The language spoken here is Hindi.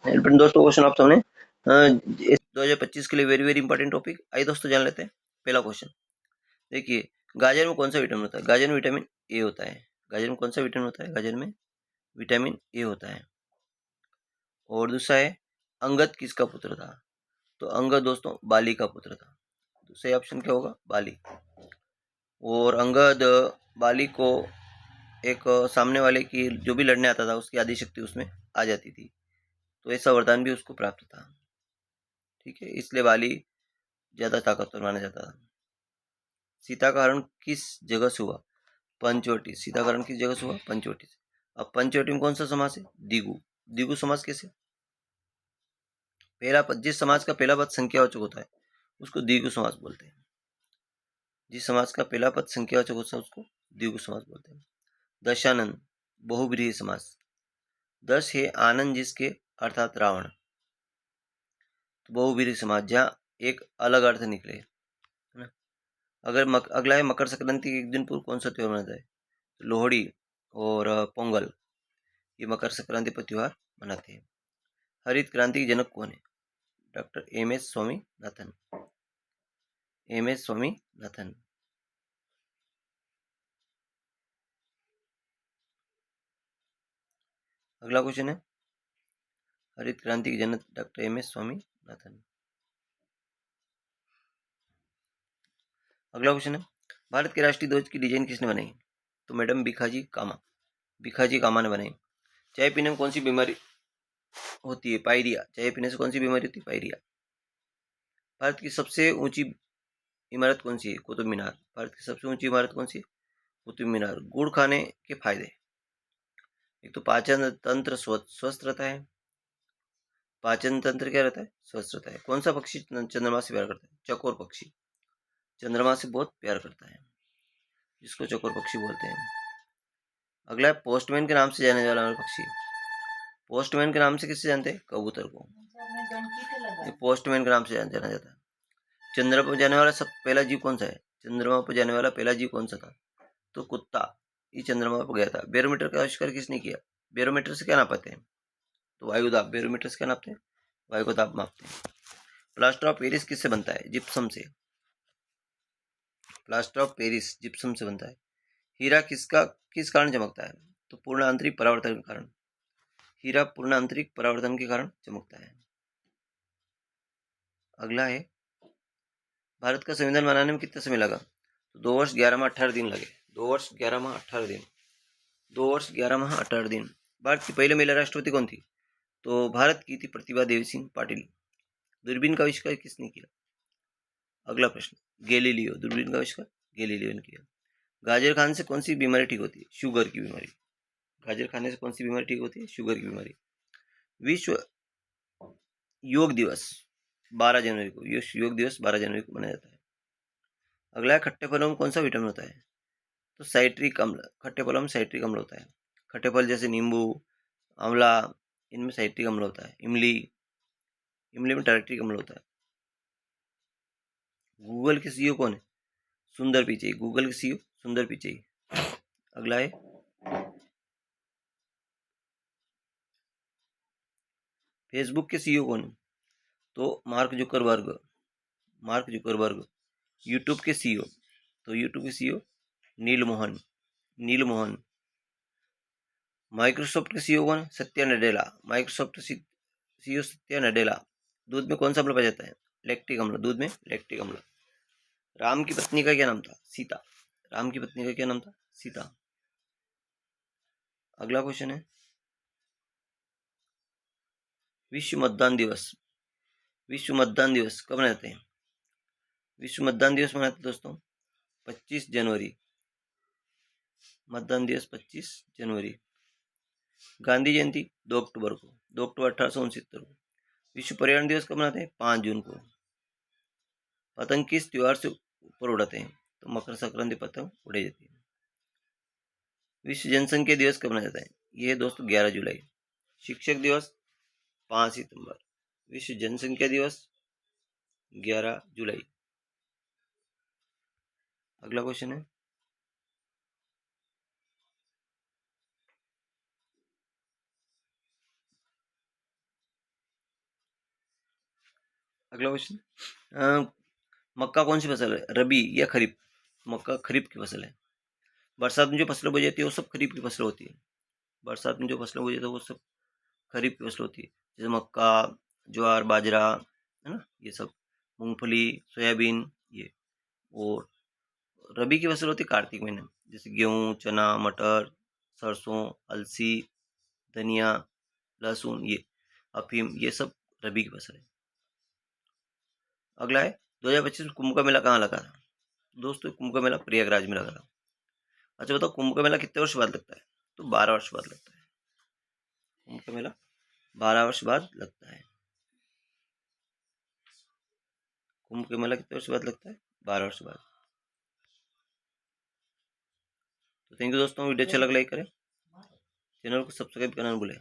दोस्तों क्वेश्चन आप सामने 2025 के लिए वेरी वेरी इंपॉर्टेंट टॉपिक। आइए दोस्तों जान लेते हैं। पहला क्वेश्चन देखिए, गाजर में कौन सा विटामिन होता है? गाजर में विटामिन ए होता है। गाजर में कौन सा विटामिन होता है? गाजर में विटामिन ए होता है। और दूसरा है, अंगद किसका पुत्र था? तो अंगद दोस्तों बाली का पुत्र था। तो सही ऑप्शन क्या होगा? बाली। और अंगद बाली को एक सामने वाले की जो भी लड़ने आता था उसकी आदि शक्ति उसमें आ जाती थी, तो ऐसा वरदान भी उसको प्राप्त था। ठीक है, इसलिए बाली ज्यादा ताकतवर माना जाता था। सीता का हरण किस जगह से हुआ? पंचवटी। सीता का हरण किस जगह से हुआ? पंचवटी से। अब पंचवटी में कौन सा समास है? द्विगु। द्विगु समास कैसे? पहला पद, जिस समाज का पहला पद संख्यावाचक होता है उसको द्विगु समास बोलते हैं। जिस समाज का पहला पद संख्यावाचक होता है उसको द्विगु समास बोलते हैं। दशानन बहुव्रीहि समास। दश है आनंद जिसके अर्थात रावण, तो बहुव्रीहि समास जहाँ एक अलग अर्थ निकले, है ना। अगला है मकर संक्रांति के एक दिन पूर्व कौन सा त्योहार मनाता है? तो लोहड़ी और पोंगल, ये मकर संक्रांति पर त्योहार मनाते हैं। हरित क्रांति के जनक कौन है? Doctor M S. Swaminathan. M S. Swaminathan. अगला क्वेश्चन है, हरित क्रांति के जनक डॉक्टर एम.एस. स्वामीनाथन। अगला क्वेश्चन है, भारत के राष्ट्रीय ध्वज की डिजाइन किसने बनाई? तो मैडम भिखाजी कामा। भिखाजी कामा ने बनाई। चाय पीने में कौन सी बीमारी होती है? पायरिया। चाय पीने से कौन सी बीमारी होती है? पायरिया। भारत की सबसे ऊंची इमारत कौन सी है? कुतुब मीनार। भारत की सबसे ऊंची इमारत कौन सी है? कुतुब मीनार। गुड़ खाने के फायदे, एक तो पाचन तंत्र स्वस्थ रहता है। पाचन तंत्र क्या रहता है? स्वस्थ रहता है। कौन सा पक्षी चंद्रमा से प्यार करता है? चकोर पक्षी चंद्रमा से बहुत प्यार करता है, जिसको चकोर पक्षी बोलते हैं। अगला है, पोस्टमैन के नाम से जाने वाला पक्षी। पोस्टमैन के नाम से किससे जानते हैं? कबूतर को। पोस्टमैन के नाम से जाना जाता है। चंद्रमा पर जाने वाला सब पहला जीव कौन सा है? चंद्रमा पर जाने वाला पहला जीव कौन सा था? तो कुत्ता। ये चंद्रमा पर गया था। बैरोमीटर का आविष्कार किसने किया? बैरोमीटर से क्या नापते हैं? तो वायुदाब। बैरोमीटर से क्या नापते हैं? वायु को दाब मापते हैं। प्लास्टर ऑफ पेरिस किससे बनता है? जिप्सम से। प्लास्टर ऑफ पेरिस जिप्सम से बनता है। हीरा किस कारण चमकता है? तो पूर्ण आंतरिक परावर्तन के कारण। हीरा पूर्ण आंतरिक परावर्तन के कारण चमकता है। अगला है, भारत का संविधान बनाने में कितना समय लगा? तो 2 वर्ष 11 माह 18 दिन लगे। 2 वर्ष 11 माह 18 दिन। 2 वर्ष 11 माह 18 दिन। भारत की पहली महिला राष्ट्रपति कौन थी? तो भारत की थी प्रतिभा देवी सिंह पाटिल। दूरबीन का आविष्कार किसने किया? अगला प्रश्न, गैलीलियो। दूरबीन का आविष्कार गैलीलियो ने किया। गाजर खाने से कौन सी बीमारी ठीक होती है? शुगर की बीमारी। गाजर खाने से कौन सी बीमारी ठीक होती है? शुगर की बीमारी। विश्व योग दिवस 12 जनवरी को, योग दिवस 12 जनवरी को मनाया जाता है। अगला है, खट्टे फलों में कौन सा विटामिन होता है? तो साइट्रिक अम्ल। खट्टे फलों में साइट्रिक अम्ल होता है। खट्टे फल जैसे नींबू, आंवला, इनमें साइट्रिक अम्ल होता है। इमली, इमली में टार्ट्रिक अम्ल होता है। गूगल के सीईओ कौन है? सुंदर पिचई। गूगल के सीईओ सुंदर पिचई। अगला है, फेसबुक के सीईओ कौन है? तो Mark Zuckerberg. Mark Zuckerberg. YouTube के सीईओ, तो यूट्यूब के सीईओ नील मोहन। नील मोहन। माइक्रोसॉफ्ट के सीईओ कौन है? सत्या नडेला। Microsoft CEO Satya Nadella. दूध में कौन सा अम्ल पाया जाता है? लैक्टिक अम्ल। दूध में लैक्टिक अम्ल। राम की पत्नी का क्या नाम था? सीता। राम की पत्नी का क्या नाम था? सीता। अगला क्वेश्चन है, विश्व मतदान दिवस। विश्व मतदान दिवस कब मनाते हैं? विश्व मतदान दिवस मनाते हैं दोस्तों 25 जनवरी। मतदान दिवस 25 जनवरी। गांधी जयंती 2 अक्टूबर को। 2 अक्टूबर 1869 को। विश्व पर्यावरण दिवस कब मनाते हैं? 5 जून को। पतंग किस त्योहार से ऊपर उड़ाते हैं? तो मकर संक्रांति पतंग उड़ाई जाती है। विश्व जनसंख्या दिवस कब मनाया जाता है? ये है दोस्तों 11 जुलाई। शिक्षक दिवस 5 सितंबर। विश्व जनसंख्या दिवस 11 जुलाई। अगला क्वेश्चन है, अगला क्वेश्चन, मक्का कौन सी फसल है, रबी या खरीफ? मक्का खरीफ की फसल है। बरसात में जो फसलें बोई जाती है वो सब खरीफ की फसलें होती है। बरसात में जो फसलें बोई जाती है वो सब खरीफ की फसलें होती है, जैसे मक्का, ज्वार, बाजरा, है ना, ये सब, मूंगफली, सोयाबीन, ये। और रबी की फसल होती है कार्तिक महीने में, जैसे गेहूँ, चना, मटर, सरसों, अलसी, धनिया, लहसुन, ये अफीम, ये सब रबी की फसल है। अगला है 2025 में कुंभ का मेला कहाँ लगा था? दोस्तों कुंभ का मेला प्रयागराज में लगा था। अच्छा बताओ कुंभ का मेला कितने वर्ष बाद लगता है? तो 12 वर्ष बाद लगता है। कुंभ का मेला 12 वर्ष बाद लगता है। कुंभ का मेला कितने वर्ष बाद लगता है? 12 वर्ष बाद। तो थैंक यू दोस्तों, वीडियो अच्छा लगा लाइक करें, चैनल को सब्सक्राइब करना न भूलें।